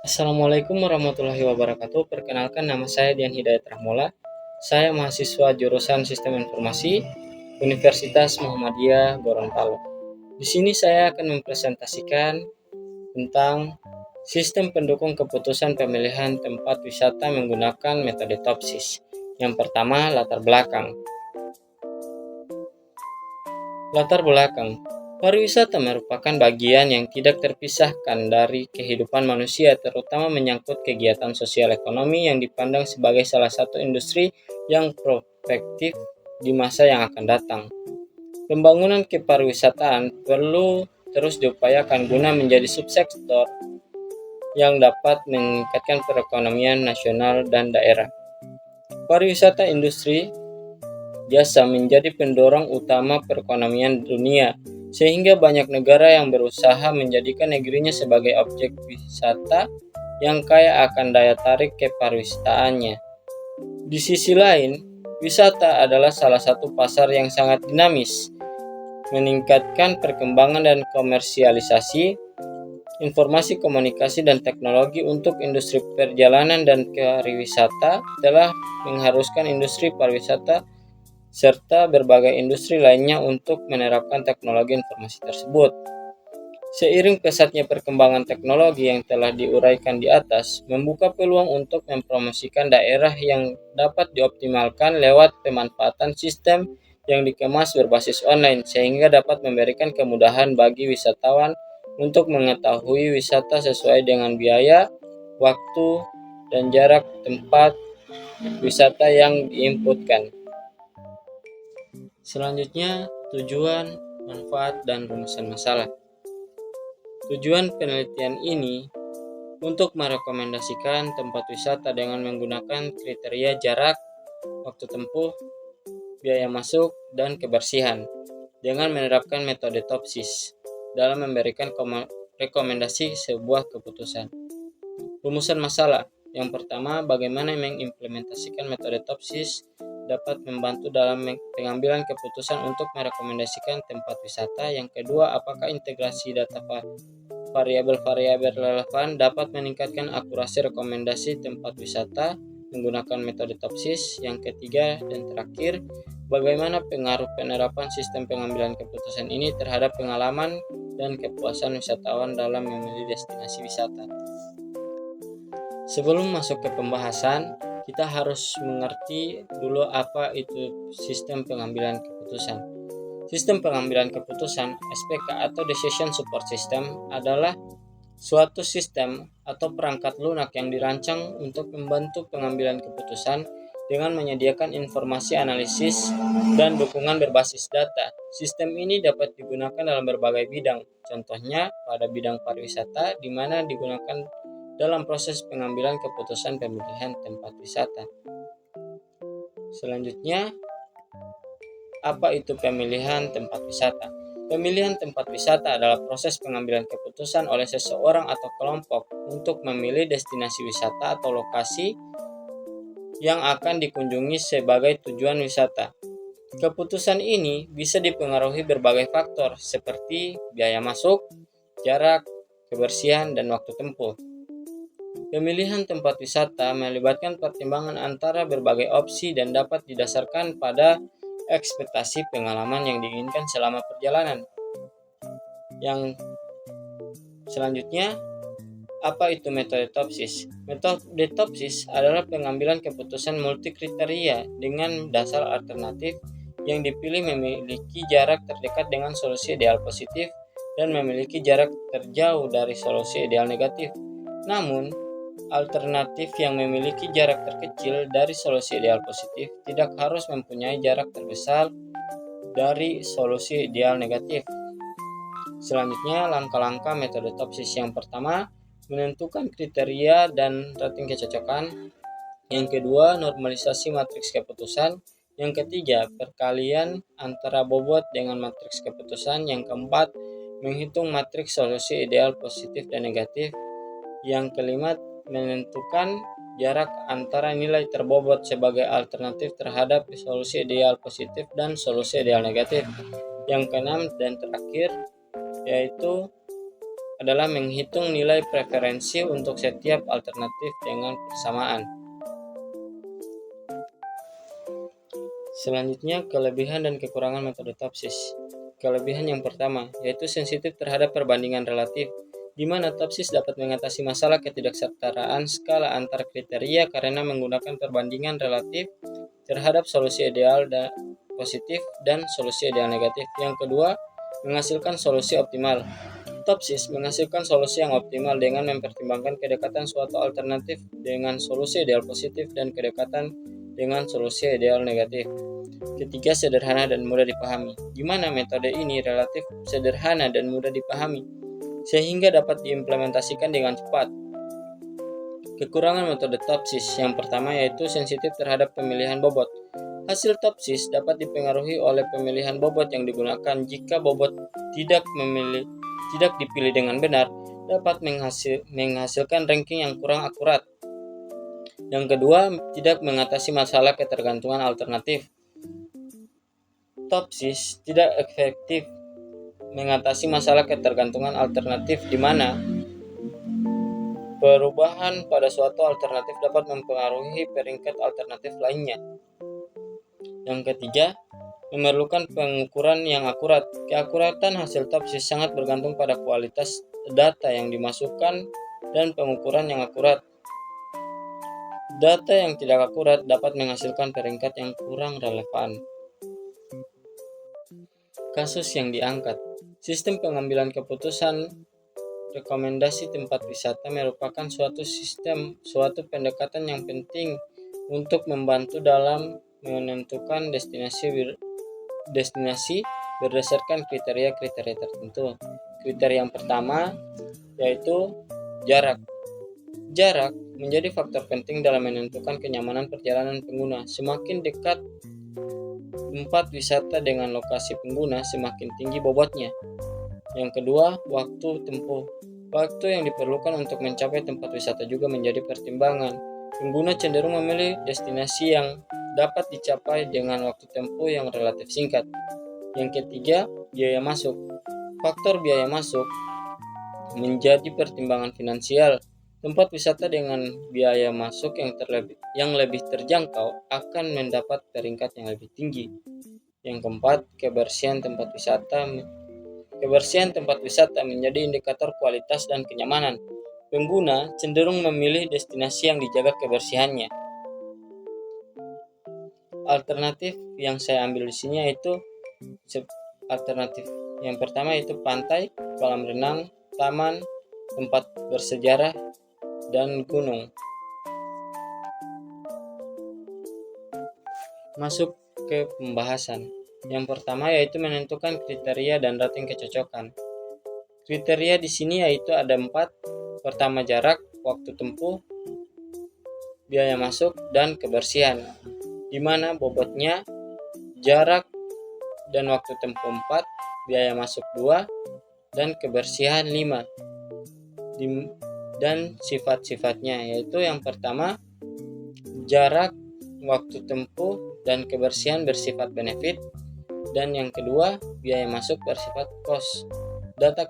Assalamualaikum warahmatullahi wabarakatuh. Perkenalkan, nama saya Dian Hidayat Rahmola. Saya mahasiswa jurusan Sistem Informasi Universitas Muhammadiyah Gorontalo. Di sini saya akan mempresentasikan tentang sistem pendukung keputusan pemilihan tempat wisata menggunakan metode TOPSIS. Yang pertama, latar belakang. Latar belakang. Pariwisata merupakan bagian yang tidak terpisahkan dari kehidupan manusia, terutama menyangkut kegiatan sosial ekonomi yang dipandang sebagai salah satu industri yang prospektif di masa yang akan datang. Pembangunan kepariwisataan perlu terus diupayakan guna menjadi subsektor yang dapat meningkatkan perekonomian nasional dan daerah. Pariwisata industri jasa menjadi pendorong utama perekonomian dunia, sehingga banyak negara yang berusaha menjadikan negerinya sebagai objek wisata yang kaya akan daya tarik kepariwisataannya. Di sisi lain, wisata adalah salah satu pasar yang sangat dinamis, meningkatkan perkembangan dan komersialisasi informasi komunikasi dan teknologi untuk industri perjalanan dan pariwisata telah mengharuskan industri pariwisata serta berbagai industri lainnya untuk menerapkan teknologi informasi tersebut. Seiring pesatnya perkembangan teknologi yang telah diuraikan di atas, membuka peluang untuk mempromosikan daerah yang dapat dioptimalkan lewat pemanfaatan sistem yang dikemas berbasis online, sehingga dapat memberikan kemudahan bagi wisatawan untuk mengetahui wisata sesuai dengan biaya, waktu, dan jarak tempat wisata yang diinputkan. Selanjutnya, tujuan, manfaat, dan rumusan masalah. Tujuan penelitian ini untuk merekomendasikan tempat wisata dengan menggunakan kriteria jarak, waktu tempuh, biaya masuk, dan kebersihan dengan menerapkan metode TOPSIS dalam memberikan rekomendasi sebuah keputusan. Rumusan masalah. Yang pertama, bagaimana mengimplementasikan metode TOPSIS dapat membantu dalam pengambilan keputusan untuk merekomendasikan tempat wisata. Yang kedua, apakah integrasi data variabel-variabel relevan dapat meningkatkan akurasi rekomendasi tempat wisata menggunakan metode TOPSIS. Yang ketiga dan terakhir, bagaimana pengaruh penerapan sistem pengambilan keputusan ini terhadap pengalaman dan kepuasan wisatawan dalam memilih destinasi wisata. Sebelum masuk ke pembahasan, kita harus mengerti dulu apa itu sistem pengambilan keputusan. Sistem pengambilan keputusan (SPK) atau Decision Support System adalah suatu sistem atau perangkat lunak yang dirancang untuk membantu pengambilan keputusan dengan menyediakan informasi analisis dan dukungan berbasis data. Sistem ini dapat digunakan dalam berbagai bidang, contohnya pada bidang pariwisata, di mana digunakan dalam proses pengambilan keputusan pemilihan tempat wisata. Selanjutnya, apa itu pemilihan tempat wisata? Pemilihan tempat wisata adalah proses pengambilan keputusan oleh seseorang atau kelompok untuk memilih destinasi wisata atau lokasi yang akan dikunjungi sebagai tujuan wisata. Keputusan ini bisa dipengaruhi berbagai faktor seperti biaya masuk, jarak, kebersihan, dan waktu tempuh. Pemilihan tempat wisata melibatkan pertimbangan antara berbagai opsi dan dapat didasarkan pada ekspektasi pengalaman yang diinginkan selama perjalanan. Yang selanjutnya, apa itu metode TOPSIS? Metode TOPSIS adalah pengambilan keputusan multi kriteria dengan dasar alternatif yang dipilih memiliki jarak terdekat dengan solusi ideal positif dan memiliki jarak terjauh dari solusi ideal negatif. Namun, alternatif yang memiliki jarak terkecil dari solusi ideal positif tidak harus mempunyai jarak terbesar dari solusi ideal negatif. Selanjutnya, langkah-langkah metode TOPSIS. Yang pertama, menentukan kriteria dan rating kecocokan. Yang kedua, normalisasi matriks keputusan. Yang ketiga, perkalian antara bobot dengan matriks keputusan. Yang keempat, menghitung matriks solusi ideal positif dan negatif. Yang kelima, menentukan jarak antara nilai terbobot sebagai alternatif terhadap solusi ideal positif dan solusi ideal negatif. Yang keenam dan terakhir yaitu adalah menghitung nilai preferensi untuk setiap alternatif dengan persamaan. Selanjutnya, kelebihan dan kekurangan metode Topsis. Kelebihan yang pertama, yaitu sensitif terhadap perbandingan relatif, di mana Topsis dapat mengatasi masalah ketidaksetaraan skala antar kriteria karena menggunakan perbandingan relatif terhadap solusi ideal dan positif dan solusi ideal negatif. Yang kedua, menghasilkan solusi optimal. Topsis menghasilkan solusi yang optimal dengan mempertimbangkan kedekatan suatu alternatif dengan solusi ideal positif dan kedekatan dengan solusi ideal negatif. Ketiga, sederhana dan mudah dipahami, di mana metode ini relatif sederhana dan mudah dipahami, sehingga dapat diimplementasikan dengan cepat. Kekurangan metode Topsis yang pertama yaitu sensitif terhadap pemilihan bobot. Hasil Topsis dapat dipengaruhi oleh pemilihan bobot yang digunakan. Jika bobot tidak dipilih dengan benar, dapat menghasilkan ranking yang kurang akurat. Yang kedua, tidak mengatasi masalah ketergantungan alternatif. Topsis tidak efektif mengatasi masalah ketergantungan alternatif di mana perubahan pada suatu alternatif dapat mempengaruhi peringkat alternatif lainnya. Yang ketiga, memerlukan pengukuran yang akurat. Keakuratan hasil Topsis sangat bergantung pada kualitas data yang dimasukkan dan pengukuran yang akurat. Data yang tidak akurat dapat menghasilkan peringkat yang kurang relevan. Kasus yang diangkat. Sistem pengambilan keputusan rekomendasi tempat wisata merupakan suatu pendekatan yang penting untuk membantu dalam menentukan destinasi berdasarkan kriteria-kriteria tertentu. Kriteria yang pertama yaitu jarak. Jarak menjadi faktor penting dalam menentukan kenyamanan perjalanan pengguna. Semakin dekat tempat wisata dengan lokasi pengguna, semakin tinggi bobotnya. Yang kedua, waktu tempuh. Waktu yang diperlukan untuk mencapai tempat wisata juga menjadi pertimbangan. Pengguna cenderung memilih destinasi yang dapat dicapai dengan waktu tempuh yang relatif singkat. Yang ketiga, biaya masuk. Faktor biaya masuk menjadi pertimbangan finansial. Tempat wisata dengan biaya masuk yang lebih terjangkau akan mendapat peringkat yang lebih tinggi. Yang keempat, kebersihan tempat wisata. Kebersihan tempat wisata menjadi indikator kualitas dan kenyamanan. Pengguna cenderung memilih destinasi yang dijaga kebersihannya. Alternatif yang saya ambil di sini yaitu alternatif yang pertama yaitu pantai, kolam renang, taman, tempat bersejarah, dan gunung. Masuk ke pembahasan. Yang pertama yaitu menentukan kriteria dan rating kecocokan. Kriteria di sini yaitu ada 4. Pertama, jarak, waktu tempuh, biaya masuk, dan kebersihan. Di mana bobotnya, jarak, dan waktu tempuh 4, biaya masuk 2, dan kebersihan 5. Dan sifat-sifatnya yaitu yang pertama, jarak, waktu tempuh, dan kebersihan bersifat benefit. Dan yang kedua, biaya masuk bersifat cost. Data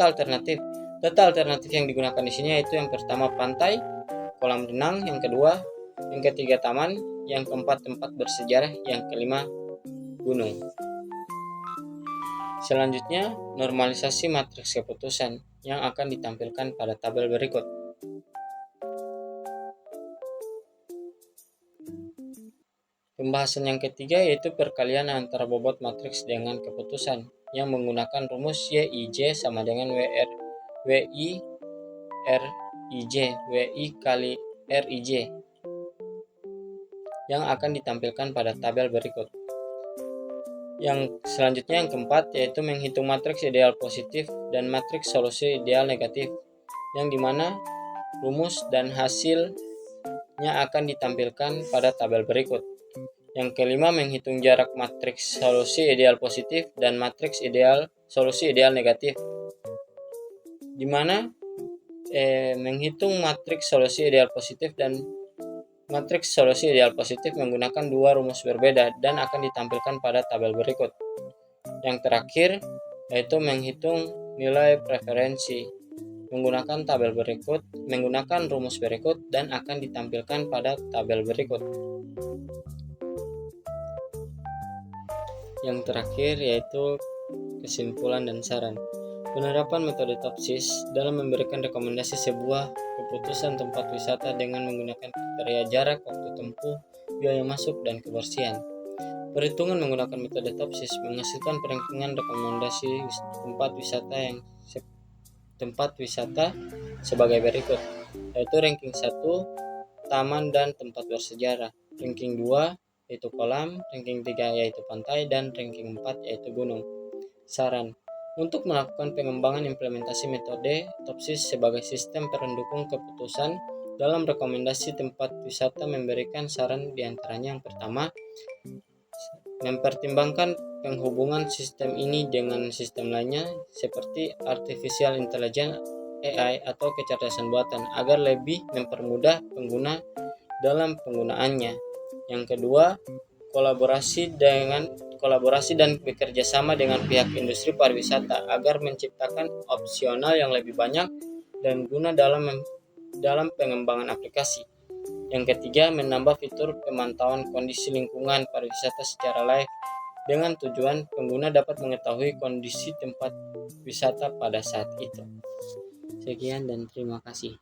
alternatif. Data alternatif yang digunakan di sini yaitu yang pertama pantai, kolam renang, yang kedua, yang ketiga taman, yang keempat tempat bersejarah, yang kelima gunung. Selanjutnya, normalisasi matriks keputusan yang akan ditampilkan pada tabel berikut. Pembahasan yang ketiga yaitu perkalian antara bobot matriks dengan keputusan yang menggunakan rumus YIJ sama dengan WI kali RIJ yang akan ditampilkan pada tabel berikut. Yang selanjutnya yang keempat yaitu menghitung matriks ideal positif dan matriks solusi ideal negatif, yang dimana rumus dan hasilnya akan ditampilkan pada tabel berikut. Yang kelima, menghitung jarak matriks solusi ideal positif dan matriks ideal solusi ideal negatif, di mana menghitung matriks solusi ideal positif dan matriks solusi ideal positif menggunakan 2 rumus berbeda dan akan ditampilkan pada tabel berikut. Yang terakhir, yaitu menghitung nilai preferensi menggunakan rumus berikut dan akan ditampilkan pada tabel berikut. Yang terakhir yaitu kesimpulan dan saran. Penerapan metode TOPSIS dalam memberikan rekomendasi sebuah keputusan tempat wisata dengan menggunakan kriteria jarak, waktu tempuh, biaya masuk, dan kebersihan. Perhitungan menggunakan metode TOPSIS menghasilkan perankingan rekomendasi tempat wisata sebagai berikut, yaitu ranking 1 taman dan tempat bersejarah, ranking 2 yaitu kolam, ranking 3 yaitu pantai, dan ranking 4 yaitu gunung. Saran untuk melakukan pengembangan implementasi metode TOPSIS sebagai sistem pendukung keputusan dalam rekomendasi tempat wisata memberikan saran diantaranya yang pertama, mempertimbangkan penghubungan sistem ini dengan sistem lainnya seperti Artificial Intelligence AI atau kecerdasan buatan agar lebih mempermudah pengguna dalam penggunaannya. Yang kedua, kolaborasi dan bekerja sama dengan pihak industri pariwisata agar menciptakan opsional yang lebih banyak dan guna dalam pengembangan aplikasi. Yang ketiga, menambah fitur pemantauan kondisi lingkungan pariwisata secara live dengan tujuan pengguna dapat mengetahui kondisi tempat wisata pada saat itu. Sekian dan terima kasih.